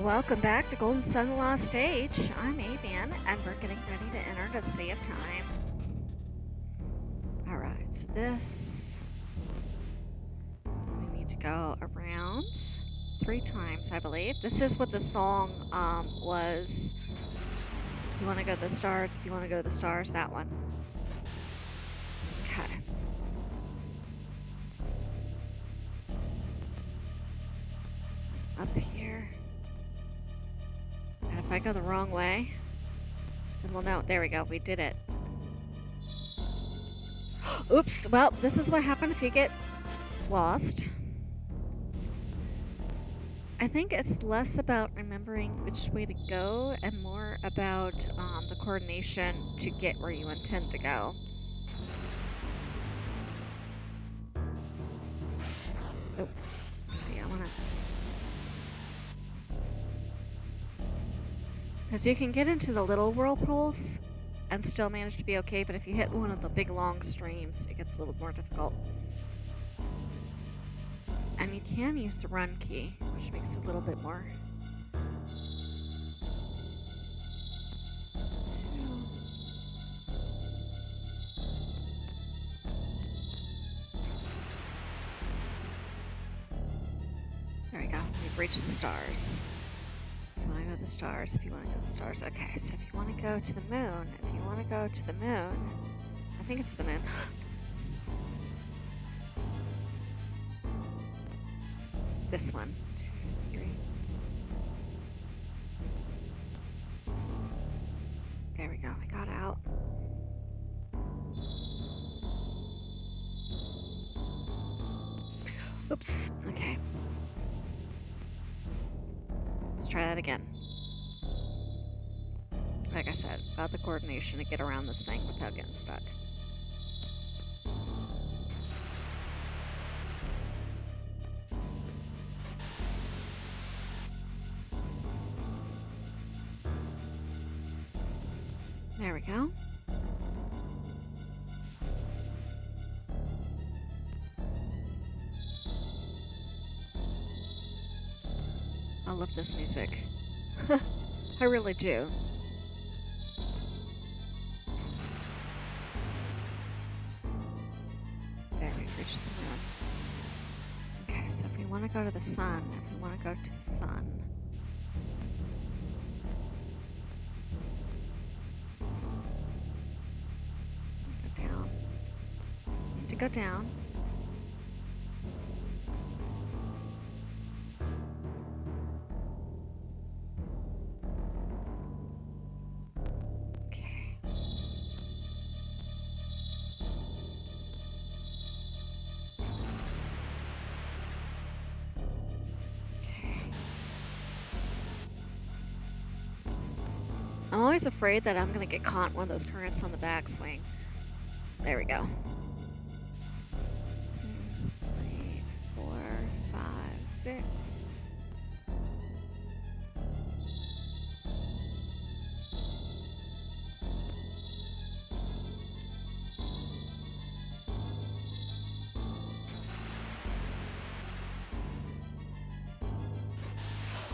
Welcome back to Golden Sun Lost Age. I'm Avian, and we're getting ready to enter the Sea of Tine. Alright, so this... we need to go around 3 times, I believe. This is what the song was. If you want to go to the stars, if you want to go to the stars, that one. Okay. Up here. And if I go the wrong way, then we'll know. There we go. We did it. Oops. Well, this is what happened if you get lost. I think it's less about remembering which way to go and more about the coordination to get where you intend to go. Oh, let's see. I want to... because you can get into the little whirlpools and still manage to be okay, but if you hit one of the big long streams, it gets a little more difficult. And you can use the run key, which makes it a little bit more. There we go. We've reached the stars. If you want to go to the stars, if you want to go to the stars. Okay, so if you want to go to the moon, if you want to go to the moon, I think it's the moon. This one. 2, 3. There we go. We got out. Oops. Okay. Let's try that again. Like I said, about the coordination to get around this thing without getting stuck. There we go. I love this music. I really do. There, we've reached the moon. Okay, so if we want to go to the sun, if we want to go to the sun. Go down. Need to go down. I'm always afraid that I'm going to get caught in one of those currents on the backswing. There we go. 2, 3, 4, 5, 6.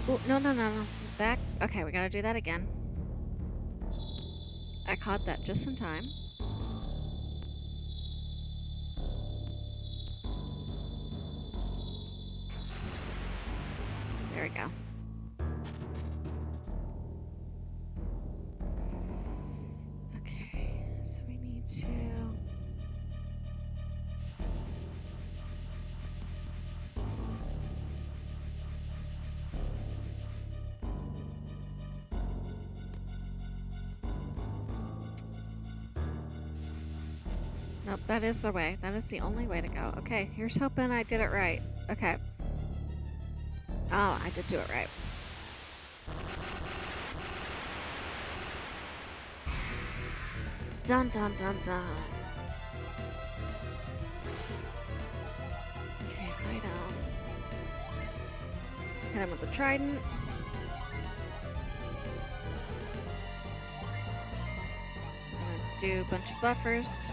Oh, no. Back. Okay, we gotta do that again. I caught that just in time. There we go. Okay, so we need to... Nope, that is the way. That is the only way to go. Okay, here's hoping I did it right. Okay. Oh, I did do it right. Dun dun dun dun. Okay, hide down. Hit him with the trident. I'm gonna do a bunch of buffers.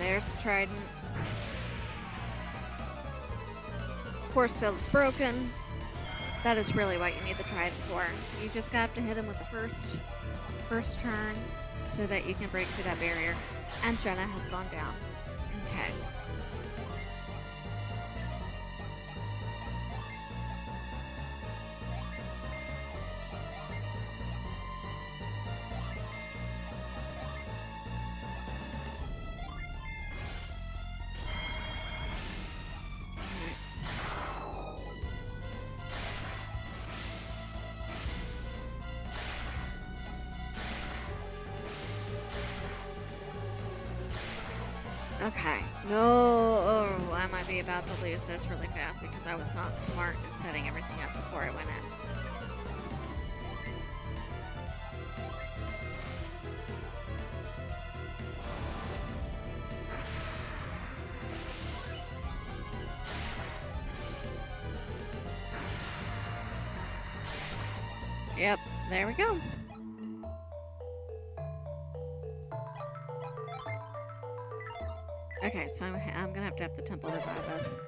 there's the trident. Force field is broken. That is really what you need the trident for. You just have to hit him with the first turn so that you can break through that barrier. And Jenna has gone down. Okay. Okay, no, oh, I might be about to lose this really fast because I was not smart in setting everything up before I went in. Yep, there we go. Okay, so I'm gonna have to have the temple revive us.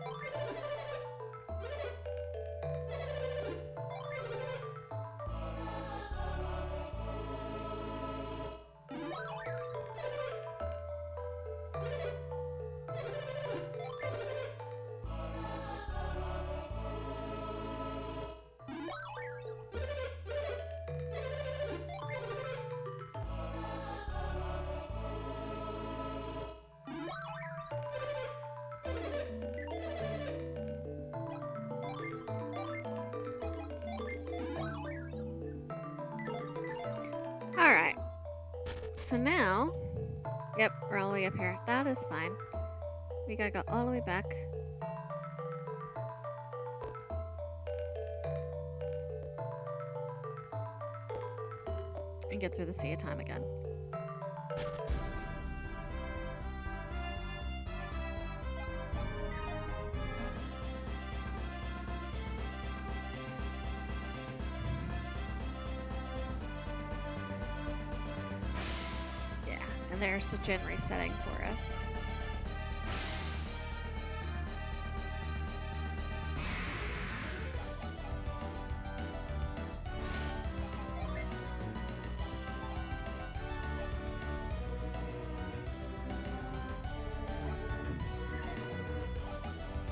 Alright. So now, yep, we're all the way up here. That is fine. We gotta go all the way back. And get through the Sea of Tine again. And there's the gen resetting for us.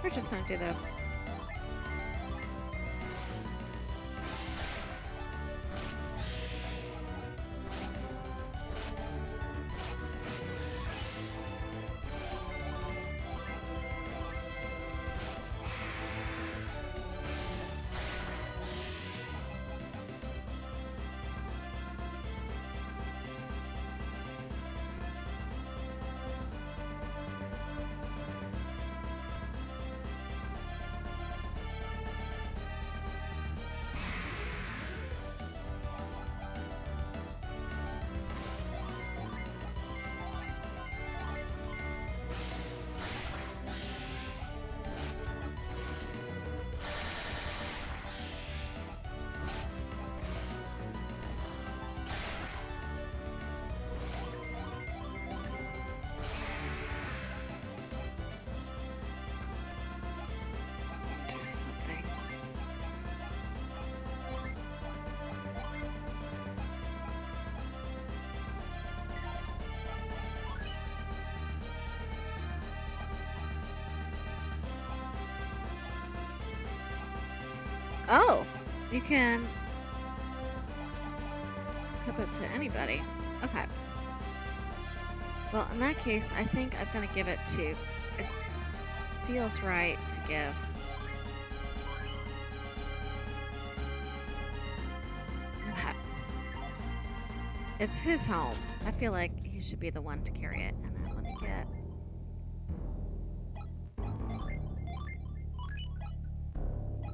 We're just gonna do the Oh, you can equip it to anybody. Okay. Well, in that case, I think I'm going to give it to... It feels right to give... Okay. It's his home. I feel like he should be the one to carry it. And then let me get...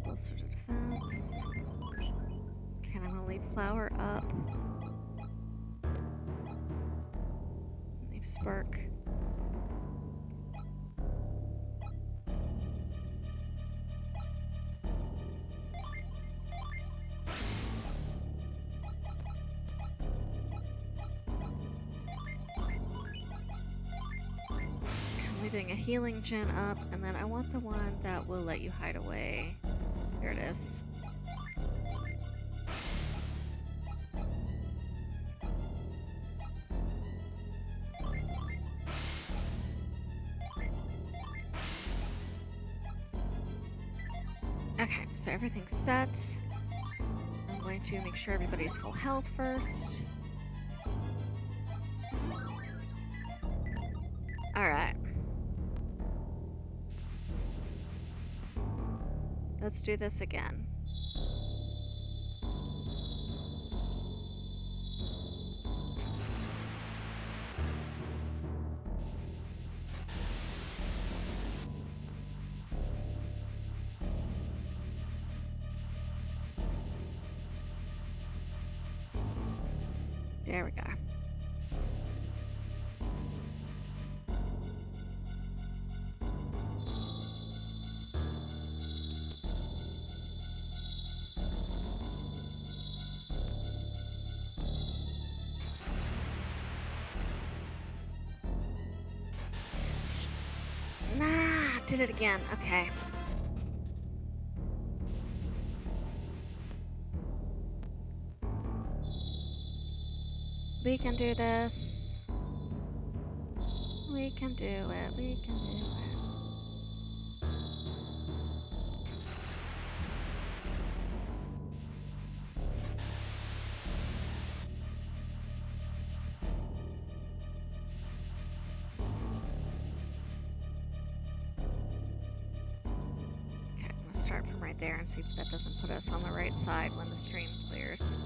Closer to defense. Okay, I'm gonna leave flower up. Leave spark. be doing a healing gen up, and then I want the one that will let you hide away. There it is. Okay, so everything's set. I'm going to make sure everybody's full health first. Alright. Let's do this again. There we go. Nah, did it again. Okay. We can do this. We can do it. We can do it. Okay, I'm gonna start from right there and see if that doesn't put us on the right side when the stream clears.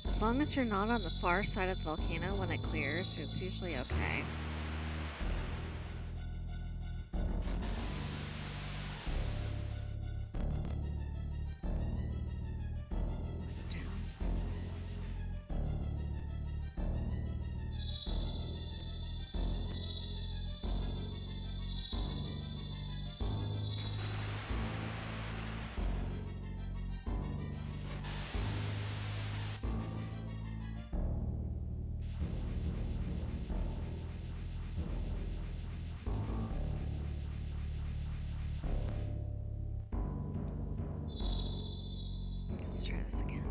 As long as you're not on the far side of the volcano when it clears, it's usually okay. Try this again.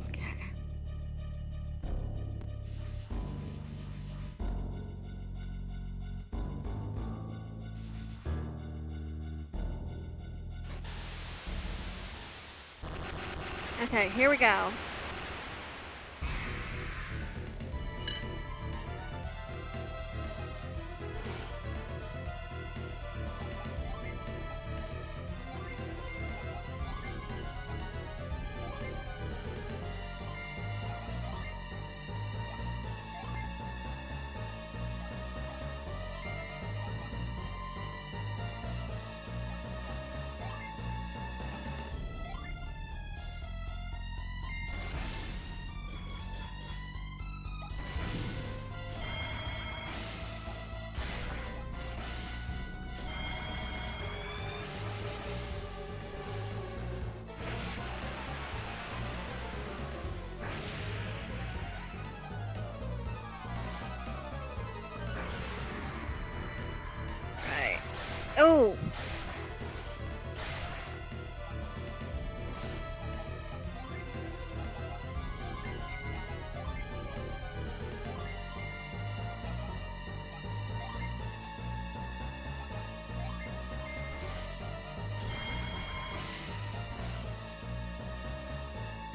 Okay. Okay, here we go. Oh!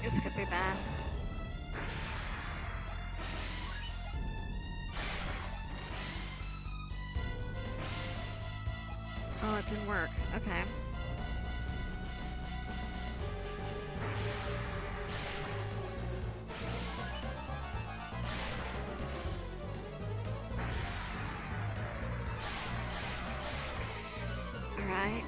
This could be bad. Oh, it didn't work. Okay. Alright.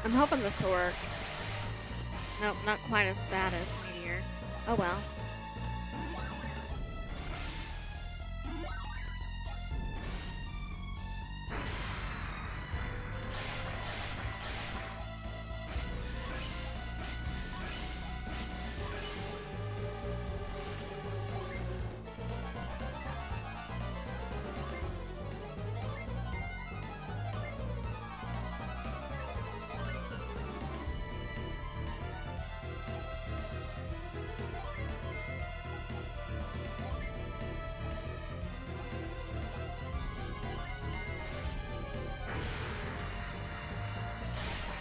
I'm hoping this will work. Nope, not quite as bad as Meteor. Oh well.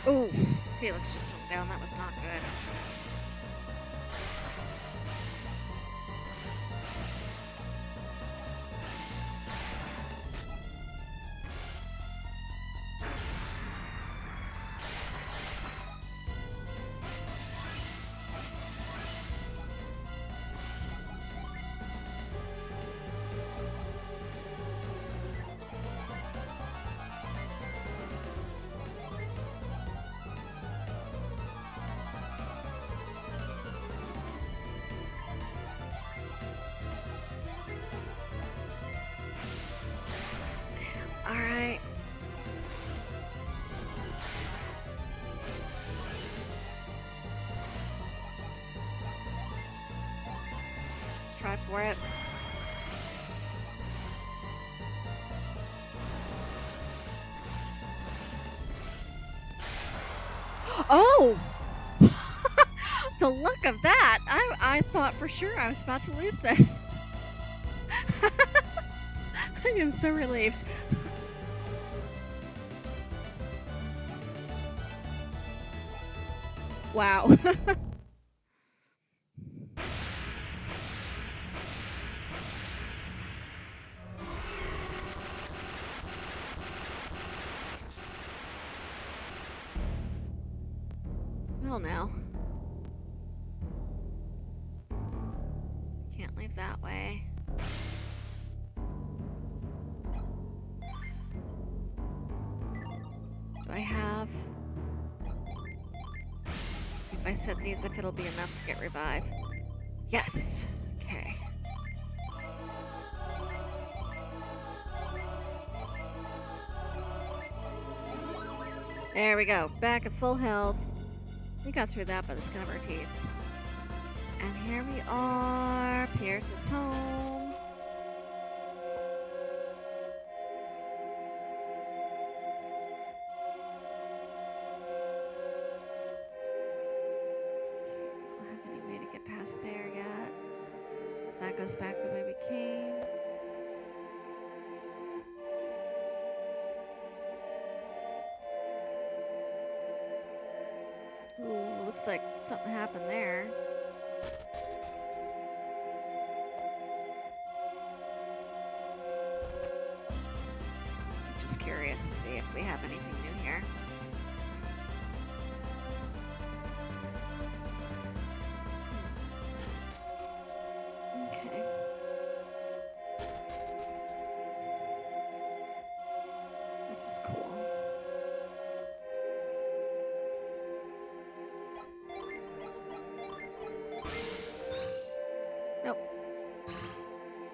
Ooh, Felix just went down. That was not good. Alright. Let's try for it. Oh! The luck of that! I thought for sure I was about to lose this. I am so relieved. Wow. Well, now. Can't leave that way. Do I have... See if I set these, if it'll be enough to get revived. Yes! Okay. There we go. Back at full health. We got through that by the skin of our teeth. And here we are. Pierce is home. Don't have any way to get past there yet. That goes back the way we came. Ooh, looks like something happened there. Just curious to see if we have anything new here.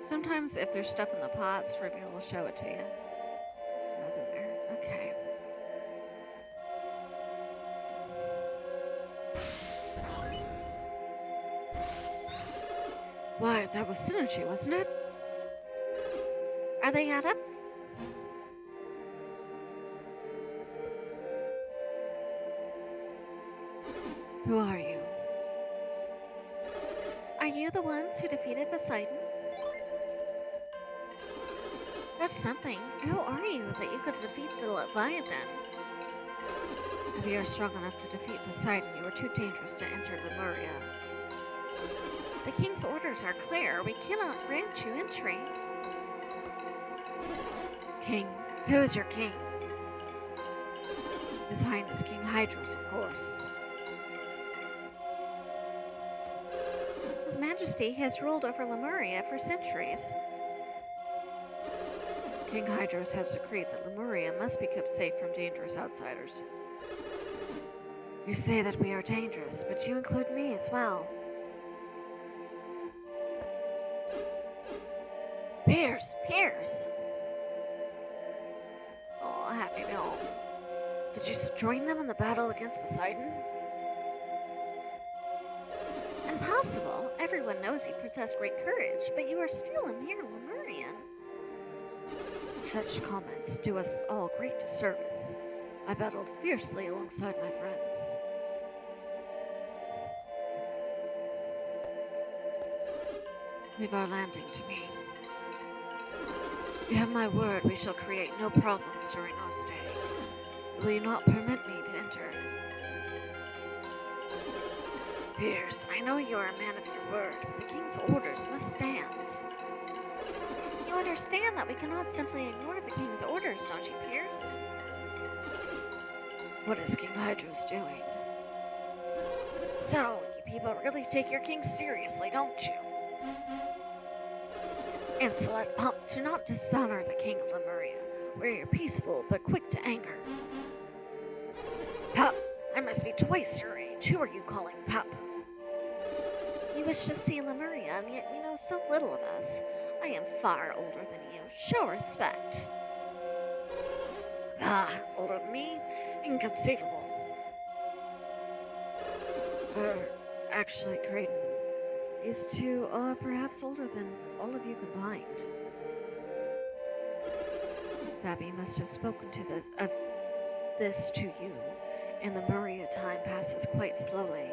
Sometimes if there's stuff in the pots, Ruby will show it to you. There's nothing there. Okay. Why, that was synergy, wasn't it? Are they adepts? Who are you? Are you the ones who defeated Poseidon? That's something. Who are you that you could defeat the Leviathan? If you are strong enough to defeat Poseidon, you are too dangerous to enter Lemuria. The king's orders are clear. We cannot grant you entry. King? Who is your king? His Highness King Hydros, of course. His Majesty has ruled over Lemuria for centuries. King Hydros has decreed that Lemuria must be kept safe from dangerous outsiders. You say that we are dangerous, but you include me as well. Piers! Piers! Oh, happy meal. Did you join them in the battle against Poseidon? Impossible. Everyone knows you possess great courage, but you are still a mere Lemurian. Such comments do us all great disservice. I battled fiercely alongside my friends. Leave our landing to me. You have my word we shall create no problems during our stay. Will you not permit me to enter? Piers, I know you are a man of your word, but the king's orders must stand. You understand that we cannot simply ignore the king's orders, don't you, Piers? What is King Hydros doing? So, you people really take your king seriously, don't you? Insolent pump, do not dishonor the king of Lemuria, where you're peaceful but quick to anger. Pup, I must be twice your age. Who are you calling pup? You wish to see Lemuria, and yet you know so little of us. I am far older than you. Show respect. Ah, older than me? Inconceivable. Actually, Creighton, these two are perhaps older than all of you combined. Babby must have spoken to this to you, and the Lemuria time passes quite slowly.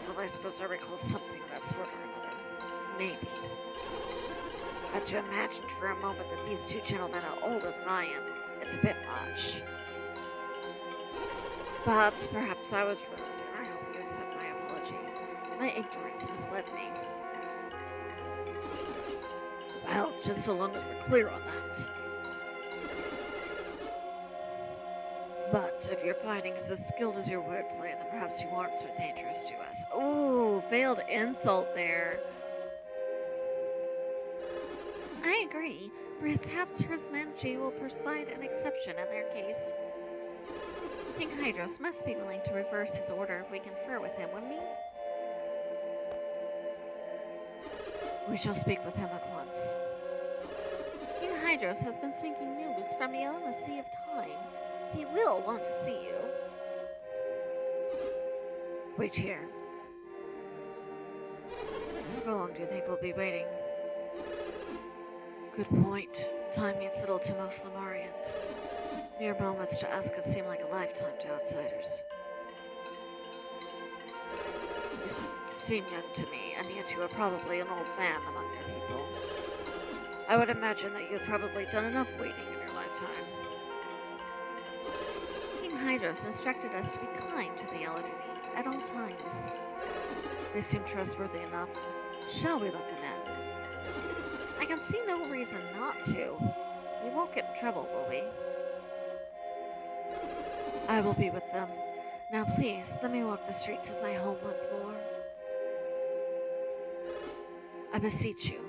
Well, I suppose I recall something of that sort or another. Maybe. But to imagine for a moment that these two gentlemen are older than I am, it's a bit much. But perhaps I was rude, and I hope you accept my apology. My ignorance misled me. Well, just so long as we're clear on that. But if your fighting is as skilled as your wordplay, then perhaps you aren't so dangerous to us. Ooh, veiled insult there. I agree. Perhaps His Majesty will provide an exception in their case. King Hydros must be willing to reverse his order if we confer with him, wouldn't we? We shall speak with him at once. King Hydros has been seeking news from beyond the Sea of Tine. He will want to see you. Wait here. How long do you think we'll be waiting? Good point. Time means little to most Lemurians. Mere moments to us could seem like a lifetime to outsiders. You seem young to me, and yet you are probably an old man among your people. I would imagine that you've probably done enough waiting in your lifetime. King Hydros instructed us to be kind to the elderly at all times. They seem trustworthy enough. Shall we let them in? I can see no reason not to. We won't get in trouble, will we? I will be with them. Now please, let me walk the streets of my home once more. I beseech you.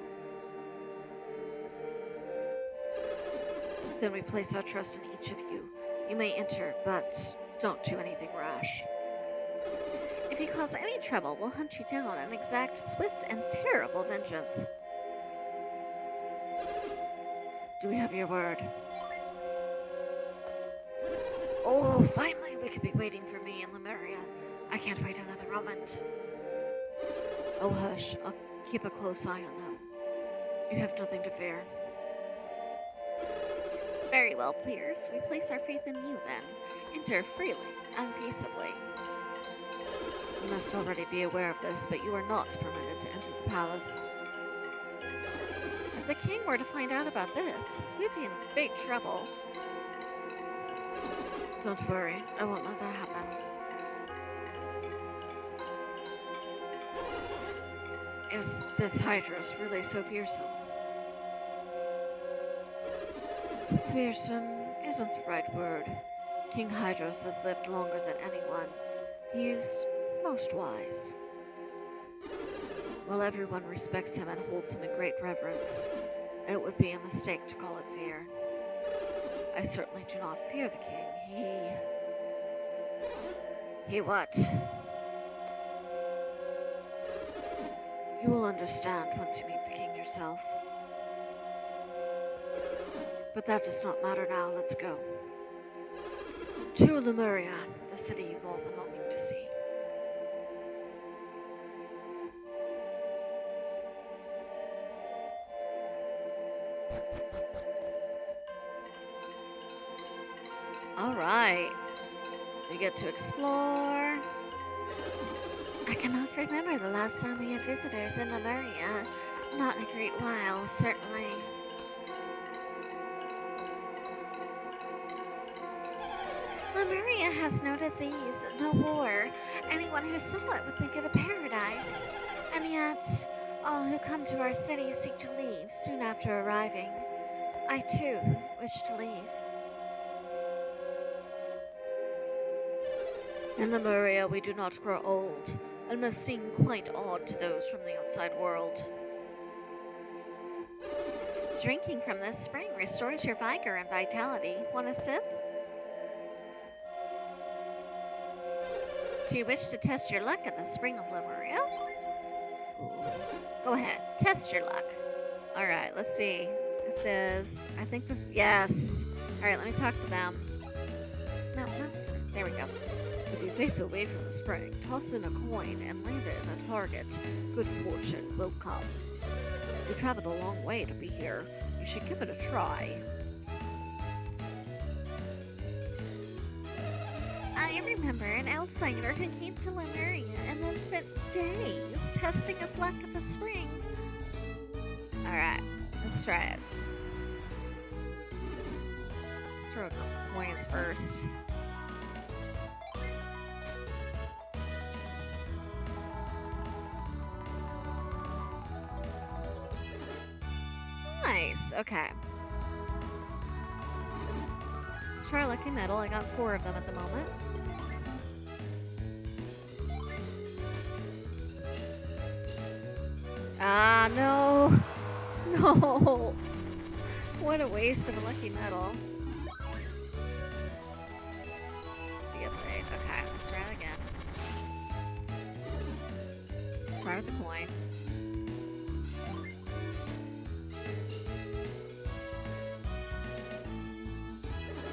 Then we place our trust in each of you. You may enter, but don't do anything rash. If you cause any trouble, we'll hunt you down and exact swift and terrible vengeance. Do we have your word? Oh, finally we could be waiting for me in Lemuria. I can't wait another moment. Oh, hush. I'll keep a close eye on them. You have nothing to fear. Very well, Pierce. We place our faith in you, then. Enter freely and peaceably. You must already be aware of this, but you are not permitted to enter the palace. If the king were to find out about this, we'd be in big trouble. Don't worry, I won't let that happen. Is this Hydrus really so fearsome? Fearsome isn't the right word. King Hydrus has lived longer than anyone. He is most wise. While everyone respects him and holds him in great reverence, it would be a mistake to call it fear. I certainly do not fear the king. He what? You will understand once you meet the king yourself. But that does not matter now. Let's go. To Lemuria, the city you've all been longing to see. Alright. We get to explore. I cannot remember the last time we had visitors in Lemuria. Not in a great while, certainly. Lemuria has no disease, no war. Anyone who saw it would think it a paradise. And yet, all who come to our city seek to leave soon after arriving. I, too, wish to leave. In Lemuria, we do not grow old, and must seem quite odd to those from the outside world. Drinking from this spring restores your vigor and vitality. Want a sip? Do you wish to test your luck at the spring of Lemuria? Go ahead, test your luck. Alright, let's see. This is, I think this, yes. Alright, let me talk to them. No, there we go. If you face away from the spring, toss in a coin and land it in a target. Good fortune will come. You traveled a long way to be here. You should give it a try. I remember an outsider who came to Lemuria and then spent days testing his luck at the spring. Alright, let's try it. Let's throw a couple coins first. Nice, okay. Let's try Lucky Metal. I got 4 of them at the moment. Ah, no. No. What a waste of a Lucky Metal. Sea of Tine. Okay, let's try it again. Try with the coin.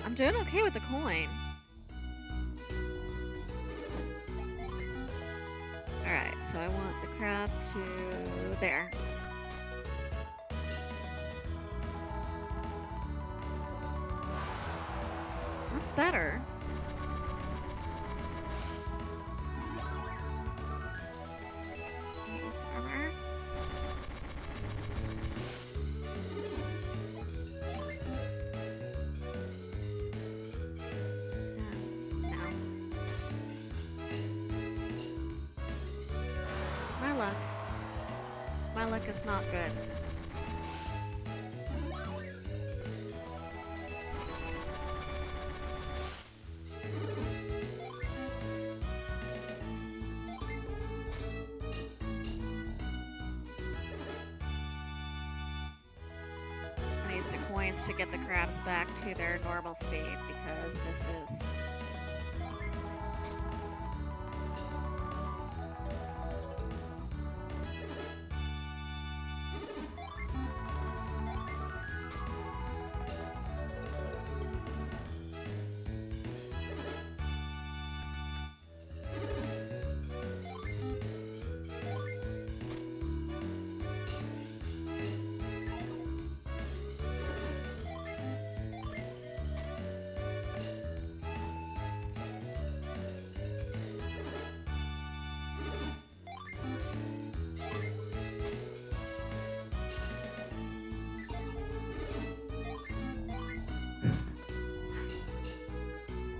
I'm doing okay with the coin. Alright, so I want the crab to there. That's better. This armor. My luck is not good. I use the coins to get the crabs back to their normal speed because this is...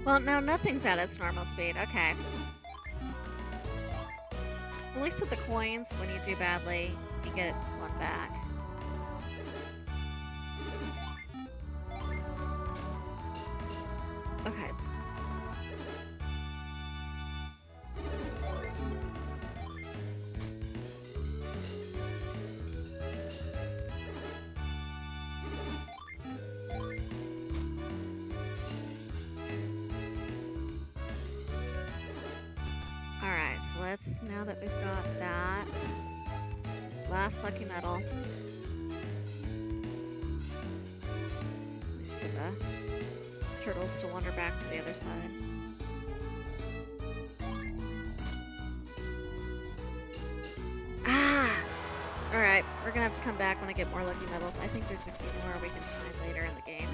Well, no, nothing's at its normal speed. Okay. At least with the coins, when you do badly, you get one back. Okay. Alright, so let's, now that we've got that, last lucky medal. For the turtles to wander back to the other side. Ah! Alright, we're gonna have to come back when I get more lucky medals. I think there's a few more we can find later in the game.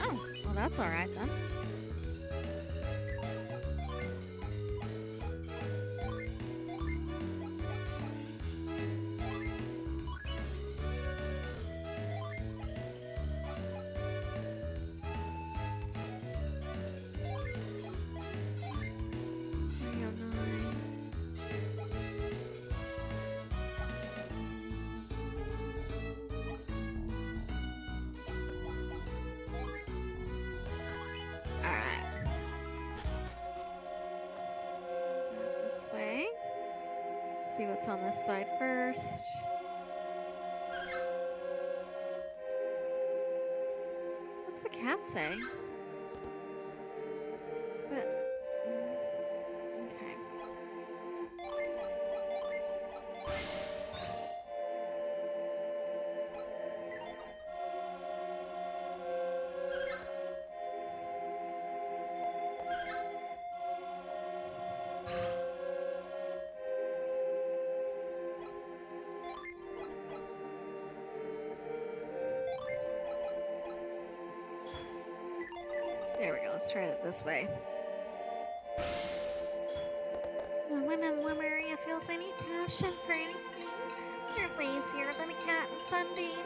Oh, well that's alright then. This way. See what's on this side first. What's the cat say? But, okay. There we go, let's try it this way. When Lemuria feels any passion for anything, you're lazier than a cat in Sunbeam.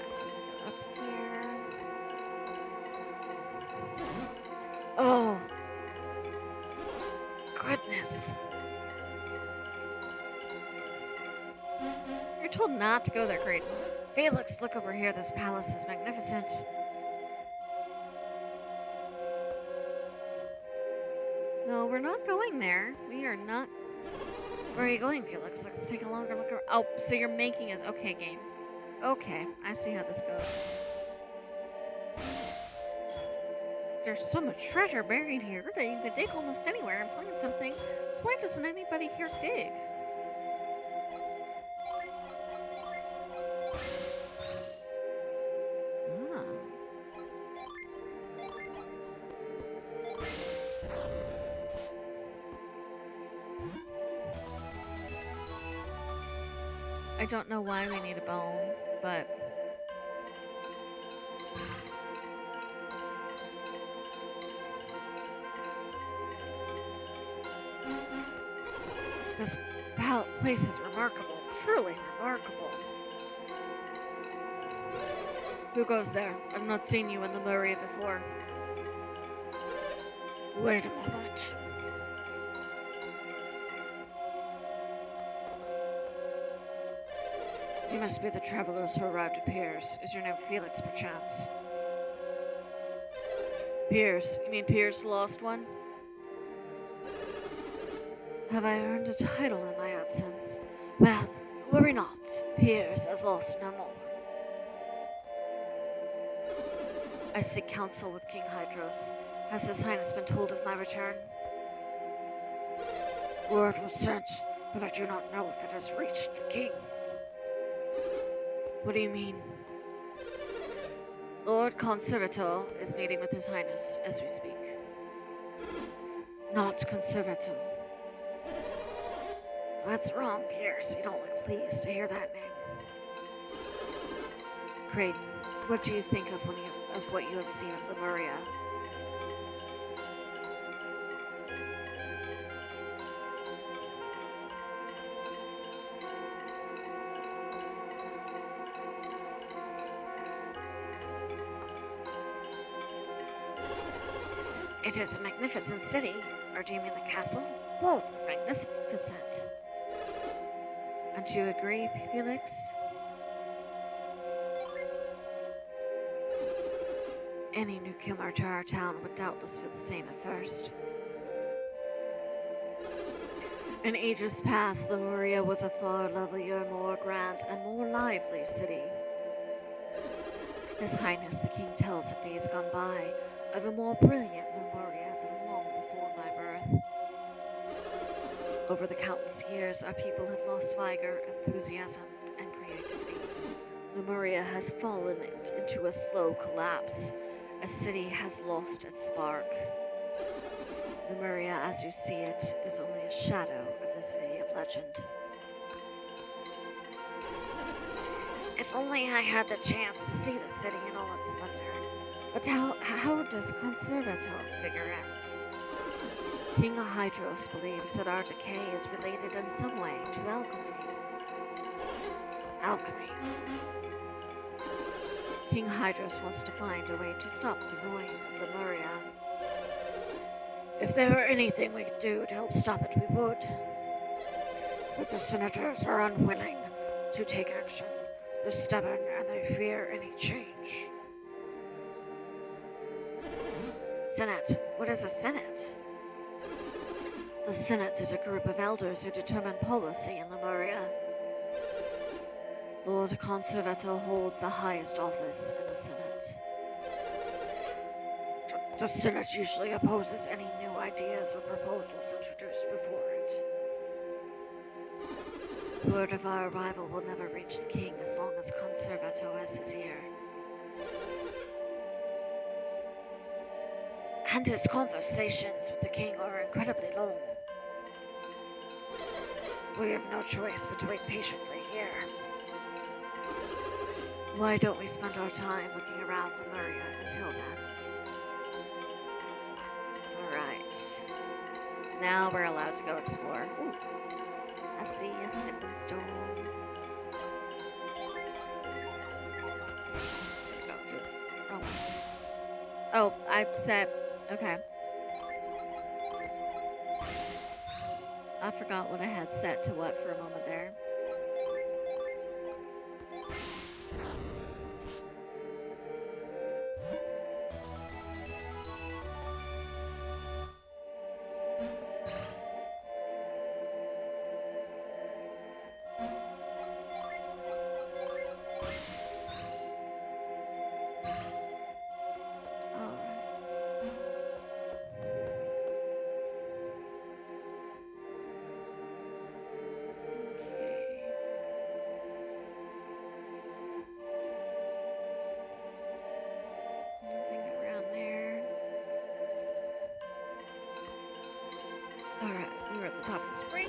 So we go up here. Oh! Goodness! You're told not to go there, Creighton. Felix, look over here. This palace is magnificent. No, we're not going there. We are not. Where are you going, Felix? Let's take a longer look around. Oh, so you're making us. Okay, game. Okay, I see how this goes. There's so much treasure buried here that you could dig almost anywhere and find something. So why doesn't anybody here dig? I don't know why we need a bone, but... This place is remarkable, truly remarkable. Who goes there? I've not seen you in Lemuria before. Wait a moment. You must be the travelers who arrived at Piers. Is your name Felix, perchance? Piers? You mean Piers, the Lost One? Have I earned a title in my absence? Well, worry not. Piers has lost no more. I seek counsel with King Hydros. Has His Highness been told of my return? Word was sent, but I do not know if it has reached the king. What do you mean? Lord Conservator is meeting with His Highness as we speak. Not Conservator. That's wrong, Piers. You don't look pleased to hear that name. Crane, what do you think of what you have seen of Lemuria? It is a magnificent city. Or do you mean the castle? Both are magnificent. And do you agree, Felix? Any newcomer to our town would doubtless feel the same at first. In ages past, Lemuria was a far lovelier, more grand, and more lively city. His Highness the King tells of days gone by, of a more brilliant Lemuria than long before my birth. Over the countless years, our people have lost vigor, enthusiasm, and creativity. Lemuria has fallen into a slow collapse. A city has lost its spark. Lemuria, as you see it, is only a shadow of the city of legend. If only I had the chance to see the city in all its splendor. But how does Conservator figure in? King Hydros believes that our decay is related in some way to alchemy. Alchemy. King Hydros wants to find a way to stop the ruin of Lemuria. If there were anything we could do to help stop it, we would. But the senators are unwilling to take action. They're stubborn and they fear any change. Senate? What is a Senate? The Senate is a group of elders who determine policy in Lemuria. Lord Conservator holds the highest office in the Senate. The Senate usually opposes any new ideas or proposals introduced before it. Word of our arrival will never reach the king as long as Conservator has his ear. And his conversations with the king are incredibly long. We have no choice but to wait patiently here. Why don't we spend our time looking around Lemuria until then? Alright. Now we're allowed to go explore. Ooh. I see a stepping stone. There you go, dude. Oh, I said... Okay. I forgot what I had set to what for a moment there. Spring.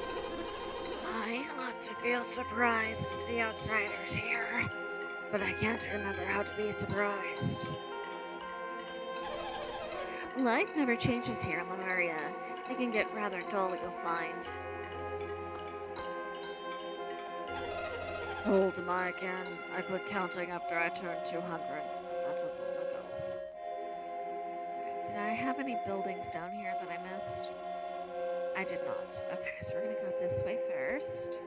I ought to feel surprised to see outsiders here, but I can't remember how to be surprised. Life never changes here in Lemuria. It can get rather dull, you'll find. How old am I again? I quit counting after I turned 200. That was long ago. Did I have any buildings down here that I missed? I did not. Okay, so we're gonna go this way first.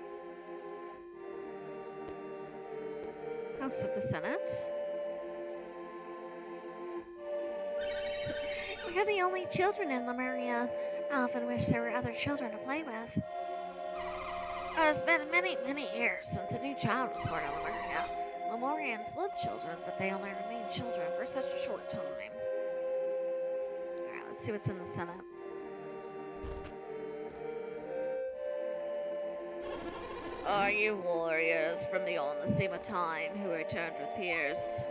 House of the Senate. We're the only children in Lemuria. I often wish there were other children to play with. It has been many, many years since a new child was born in Lemuria. Lemurians love children, but they only remain children for such a short time. Alright, let's see what's in the Senate. Are you warriors from beyond the Sea of Tine who returned with peers?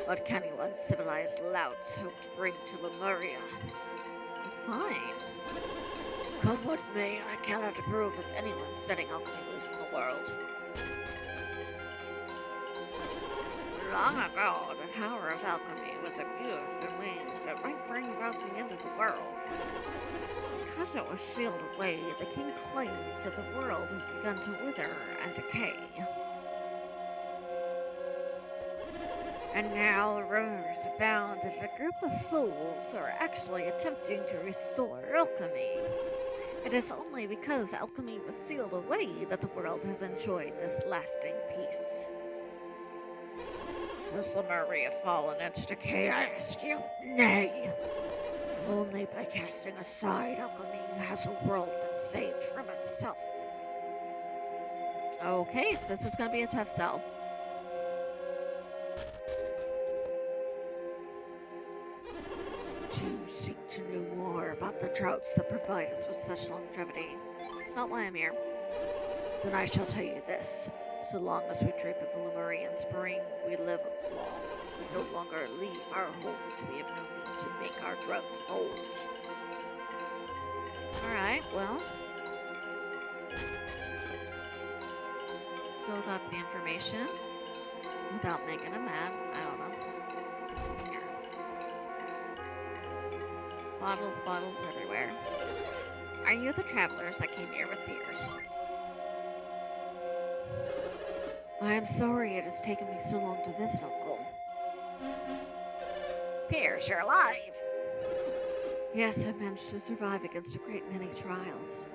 What can you uncivilized louts hope to bring to Lemuria? Fine. Come what may, I cannot approve of anyone setting alchemy loose in the world. Long ago, the Tower of Alchemy was abused in ways that might bring about the end of the world. Because it was sealed away, the king claims that the world has begun to wither and decay. And now rumors abound that a group of fools are actually attempting to restore alchemy. It is only because alchemy was sealed away that the world has enjoyed this lasting peace. Has Lemuria fallen into decay, I ask you? Nay. Only by casting aside alchemy has the world been saved from itself. Okay, so this is going to be a tough sell. You seek to know more about the droughts that provide us with such longevity. It's not why I'm here. Then I shall tell you this. So long as we drape of the Lemurian spring, we live long. We no longer leave our homes. We have no need to make our droughts old. Alright, well. Still got the information. Without making him mad. I don't know. What's in here? Bottles, bottles everywhere. Are you the travelers that came here with Piers? I am sorry it has taken me so long to visit, Uncle. Piers, you're alive! Yes, I managed to survive against a great many trials.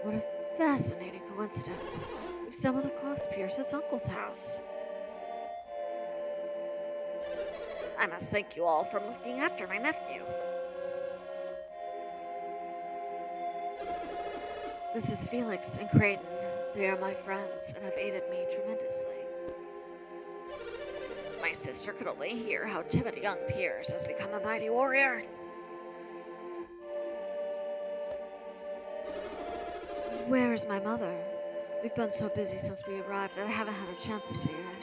What a fascinating coincidence. We've stumbled across Pierce's uncle's house. I must thank you all for looking after my nephew. This is Felix and Creighton. They are my friends and have aided me tremendously. My sister could only hear how timid young Piers has become a mighty warrior. Where is my mother? We've been so busy since we arrived that I haven't had a chance to see her.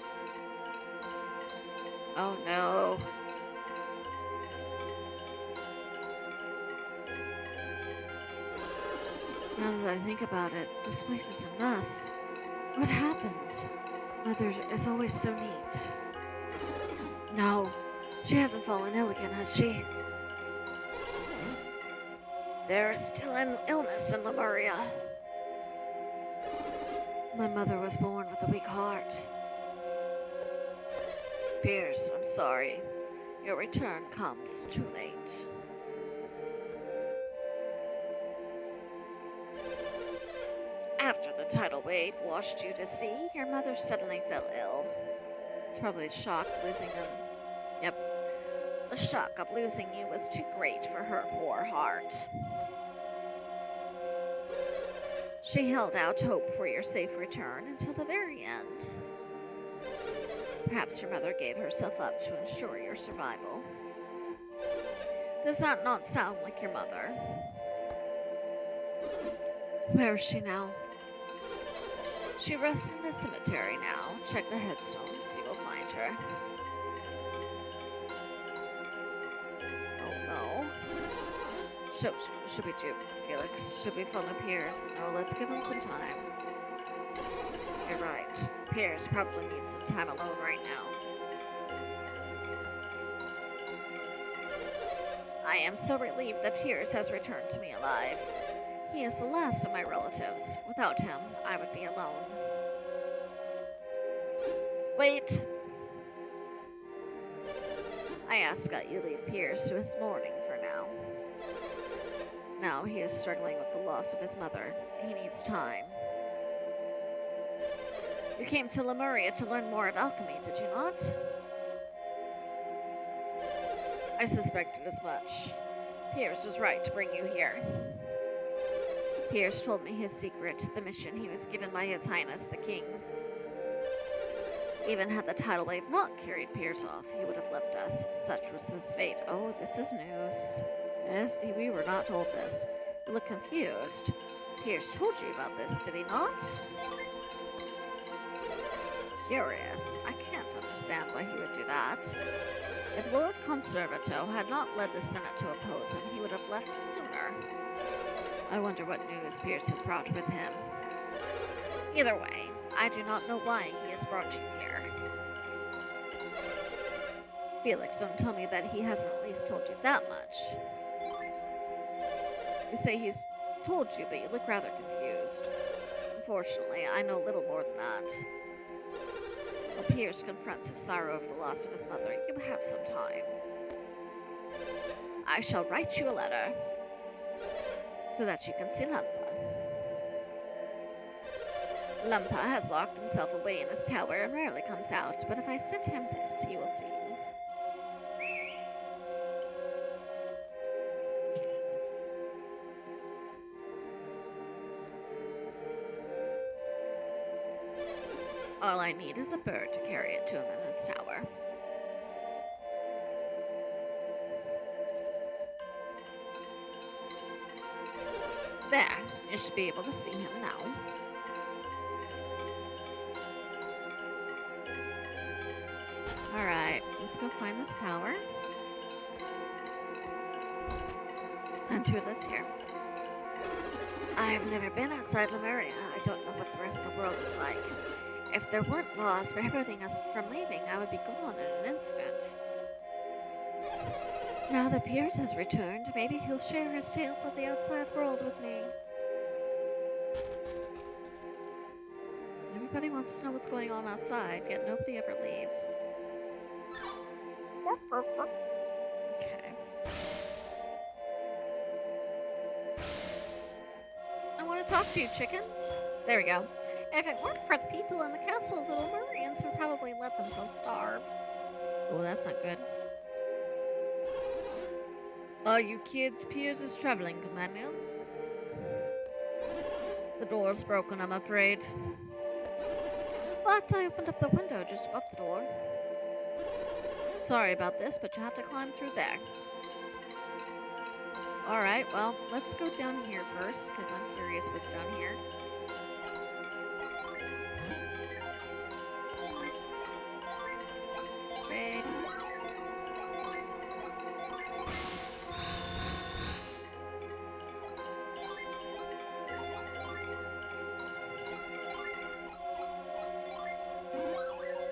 Oh no. Now that I think about it, this place is a mess. What happened? Mother is always so neat. No, she hasn't fallen ill again, has she? There is still an illness in Lemuria. My mother was born with a weak heart. Piers, I'm sorry. Your return comes too late. After the tidal wave washed you to sea, your mother suddenly fell ill. It's probably a shock losing him. Yep. The shock of losing you was too great for her poor heart. She held out hope for your safe return until the very end. Perhaps your mother gave herself up to ensure your survival. Does that not sound like your mother? Where is she now? She rests in the cemetery now. Check the headstones, you will find her. Oh no. Should we do, Felix? Should we follow Piers? No, let's give him some time. You're right. Piers probably needs some time alone right now. I am so relieved that Piers has returned to me alive. He is the last of my relatives. Without him, I would be alone. Wait! I ask that you leave Piers to his mourning for now. Now he is struggling with the loss of his mother. He needs time. You came to Lemuria to learn more of alchemy, did you not? I suspected as much. Piers was right to bring you here. Piers told me his secret, the mission he was given by His Highness the King. Even had the tidal wave not carried Piers off, he would have left us. Such was his fate. Oh, this is news. Yes, we were not told this. You look confused. Piers told you about this, did he not? Curious. I can't understand why he would do that. If Lord Conservato had not led the Senate to oppose him, he would have left sooner. I wonder what news Piers has brought with him. Either way, I do not know why he has brought you here. Felix, don't tell me that he hasn't at least told you that much. You say he's told you, but you look rather confused. Unfortunately, I know little more than that. While Piers confronts his sorrow over the loss of his mother, you have some time. I shall write you a letter so that you can see Lumpa. Lumpa has locked himself away in his tower and rarely comes out, but if I send him this, he will see you. All I need is a bird to carry it to him in his tower. There, you should be able to see him now. Alright, let's go find this tower. And who lives here? I've never been outside Lemuria. I don't know what the rest of the world is like. If there weren't laws prohibiting us from leaving, I would be gone in an instant. Now that Piers has returned, maybe he'll share his tales of the outside world with me. Everybody wants to know what's going on outside, yet nobody ever leaves. Okay. I want to talk to you, chicken. There we go. If it weren't for the people in the castle, the Lemurians would probably let themselves starve. Oh, that's not good. Are you kids Piers' traveling companions? The door's broken, I'm afraid. But I opened up the window just above the door. Sorry about this, but you have to climb through there. Alright, well, let's go down here first, because I'm curious what's down here. Trade.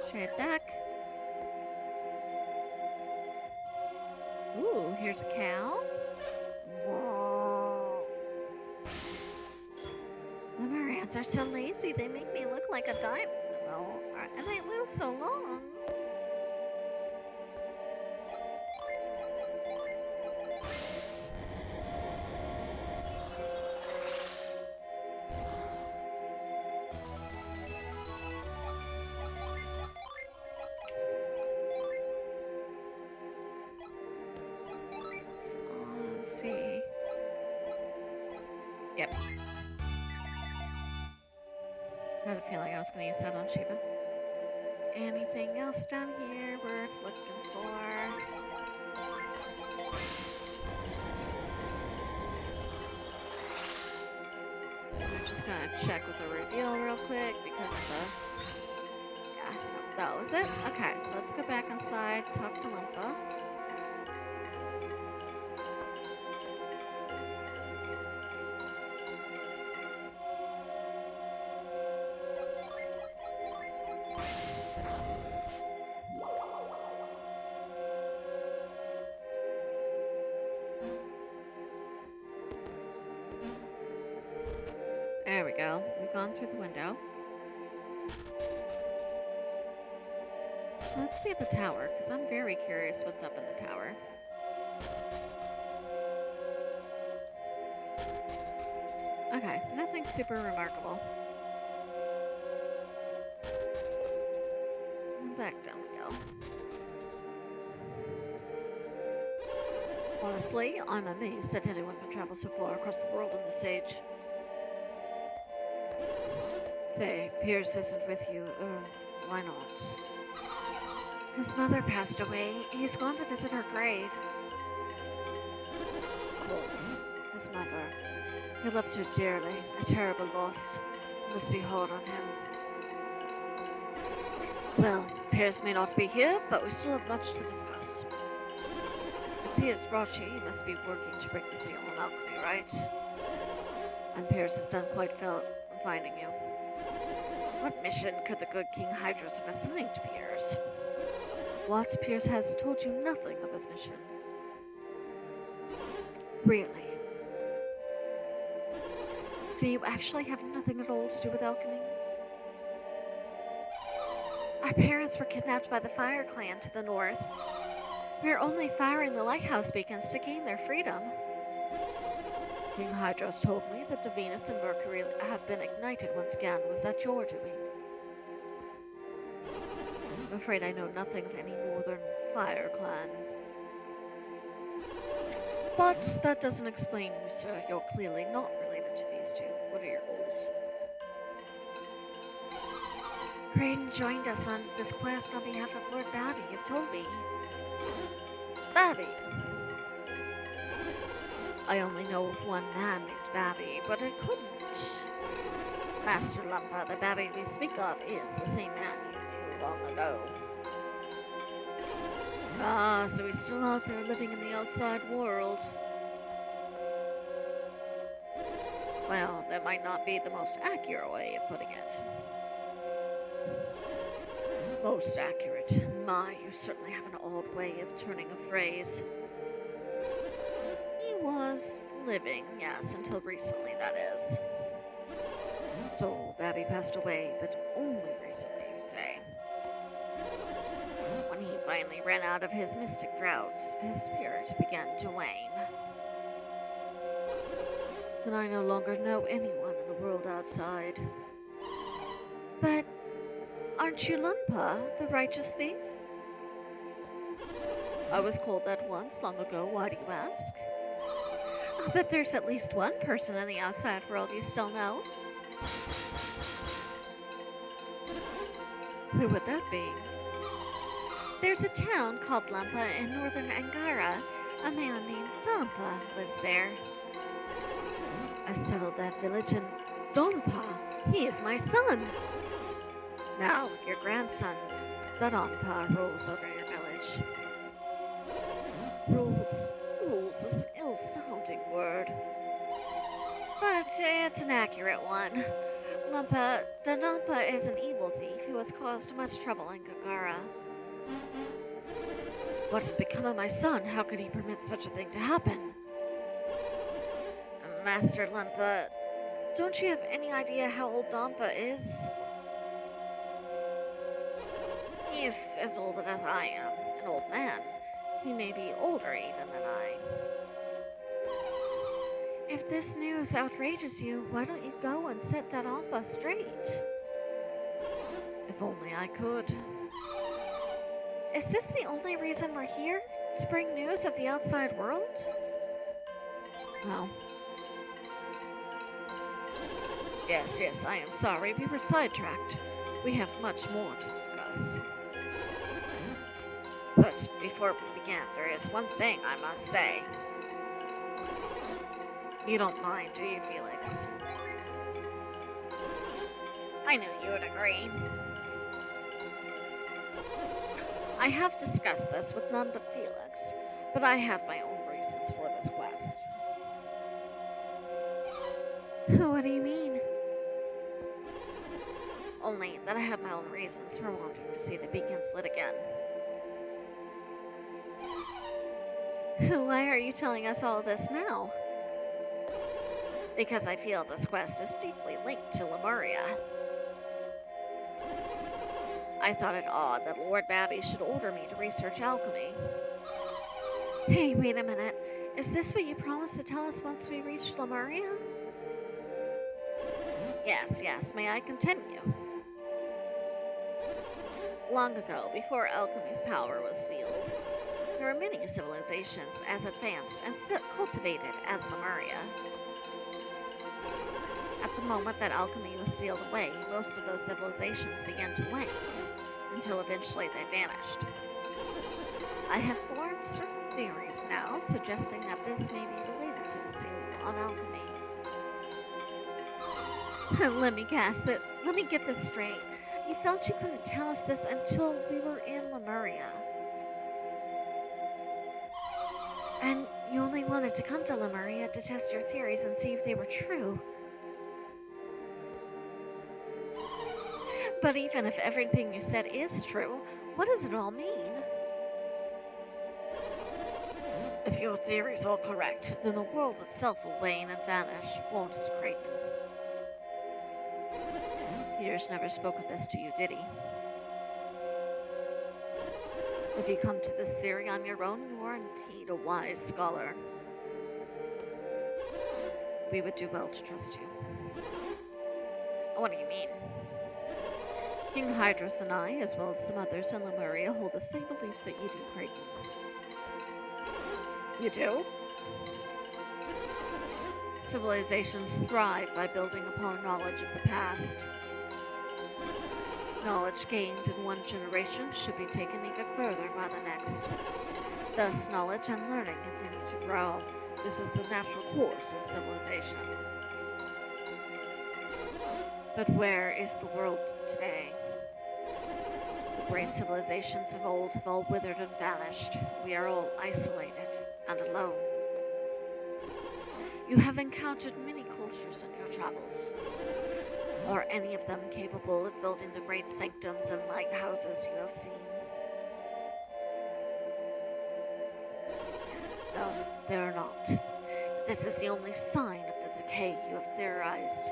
Trade back. Ooh, here's a cow. Whoa. Lemurians are so lazy, they make me look like a dime. Oh, and they live so long. Yep. I had a feeling I was going to use that on Shiva. Anything else down here worth looking for? I'm just going to check with the reveal real quick because yeah, no, that was it. Okay, so let's go back inside, talk to Limpa. There we go. We've gone through the window. So let's see the tower, because I'm very curious what's up in the tower. Okay, nothing super remarkable. And back down we go. Honestly, I'm amazed that anyone can travel so far across the world in this age. Say, Piers isn't with you, why not? His mother passed away. He's gone to visit her grave. Of course, his mother. He loved her dearly. A terrible loss. Must be hard on him. Well, Piers may not be here, but we still have much to discuss. If Piers brought you, he must be working to break the seal on alchemy, right? And Piers has done quite well in finding you. What mission could the good King Hydros have assigned to Piers? What? Pierce has told you nothing of his mission. Really? So you actually have nothing at all to do with alchemy? Our parents were kidnapped by the Fire Clan to the north. We're only firing the lighthouse beacons to gain their freedom. King Hydros told me that the Venus and Mercury have been ignited once again. Was that your doing? I'm afraid I know nothing of any northern Fire Clan. But that doesn't explain you, sir. You're clearly not related to these two. What are your goals? Crane joined us on this quest on behalf of Lord Babby. You've told me. Babby! I only know of one man named Babby, but it couldn't. Master Lumpa, the Babby we speak of, is the same man you knew long ago. Ah, so he's still out there living in the outside world. Well, that might not be the most accurate way of putting it. Most accurate. My, you certainly have an odd way of turning a phrase. He was living, yes, until recently, that is. So, Babby passed away, but only recently, you say. When he finally ran out of his mystic droughts, his spirit began to wane. Then I no longer know anyone in the world outside. But aren't you Lumpa, the righteous thief? I was called that once, long ago. Why do you ask? I'll bet there's at least one person in the outside world you still know. Who would that be? There's a town called Lumpa in northern Angara. A man named Dampa lives there. I settled that village in Donpa. He is my son. Now, your grandson, Dadampa, rules over your village. Rules. Rules is an ill-sounding word. But it's an accurate one. Dadampa is an evil thief who has caused much trouble in Gagara. What has become of my son? How could he permit such a thing to happen? Master Lumpa, don't you have any idea how old Dampa is? He is as old as I am, an old man. He may be older even than I. If this news outrages you, why don't you go and set Dadampa straight? If only I could. Is this the only reason we're here? To bring news of the outside world? Well. Yes, I am sorry. We were sidetracked. We have much more to discuss. But before we begin, there is one thing I must say. You don't mind, do you, Felix? I knew you would agree. I have discussed this with none but Felix, but I have my own reasons for this quest. What do you mean? Only that I have my own reasons for wanting to see the beacons lit again. Why are you telling us all this now? Because I feel this quest is deeply linked to Lemuria. I thought it odd that Lord Babby should order me to research alchemy. Hey, wait a minute. Is this what you promised to tell us once we reached Lemuria? Yes. May I continue? Long ago, before alchemy's power was sealed, there were many civilizations as advanced and cultivated as Lemuria. At the moment that alchemy was sealed away, most of those civilizations began to wane, until eventually they vanished. I have formed certain theories now, suggesting that this may be related to the seal on alchemy. Let me guess it. Let me get this straight. You felt you couldn't tell us this until we were in Lemuria. And you only wanted to come to Lemuria to test your theories and see if they were true. But even if everything you said is true, what does it all mean? If your theory's all correct, then the world itself will wane and vanish, won't it, Creighton? Peters never spoke of this to you, did he? If you come to this theory on your own, you are indeed a wise scholar. We would do well to trust you. What do you mean? King Hydros and I, as well as some others in Lemuria, hold the same beliefs that you do, Creighton. You do? Civilizations thrive by building upon knowledge of the past. Knowledge gained in one generation should be taken even further by the next. Thus, knowledge and learning continue to grow. This is the natural course of civilization. But where is the world today? The great civilizations of old have all withered and vanished. We are all isolated and alone. You have encountered many cultures in your travels. Are any of them capable of building the great sanctums and lighthouses you have seen? No, they are not. This is the only sign of the decay you have theorized.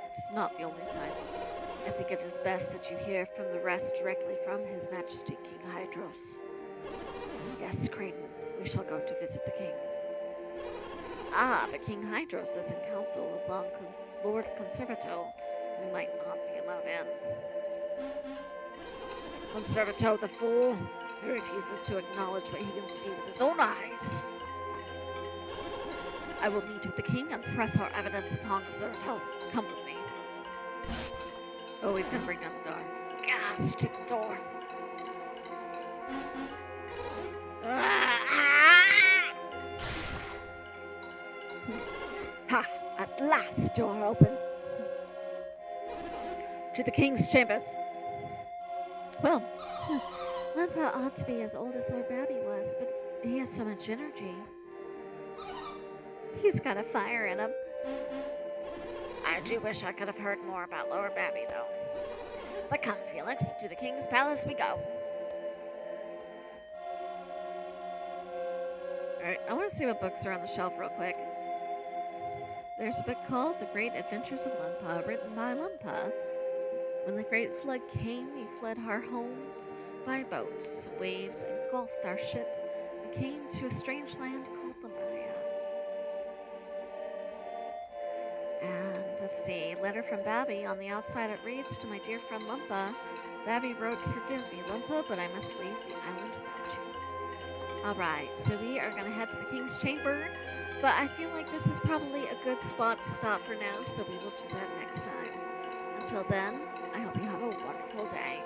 It's not the only sign. I think it is best that you hear from the rest directly from His Majesty King Hydros. Yes, Creighton, we shall go to visit the king. Ah, but King Hydros is in council with Lord Conservato. We might not be allowed in. Conservato, the fool! He refuses to acknowledge what he can see with his own eyes. I will meet with the king and press our evidence upon Conservato. Come with me. Oh, he's gonna break down the door. Ah, stupid door. Ha! At last, door open. To the king's chambers. Well, Lampa ought to be as old as Lord Babby was, but he has so much energy. He's got a fire in him. I do wish I could have heard more about Lord Babby, though. But come, Felix, to the king's palace we go. Alright, I want to see what books are on the shelf real quick. There's a book called The Great Adventures of Lampa, written by Lampa. When the great flood came, we fled our homes by boats, waves engulfed our ship, and came to a strange land called Lemuria. And let's see, letter from Babby. On the outside it reads, to my dear friend Lampa. Babby wrote, forgive me, Lampa, but I must leave the island without you. Alright, so we are going to head to the king's chamber, but I feel like this is probably a good spot to stop for now, so we will do that next time. Until then, I hope you have a wonderful day.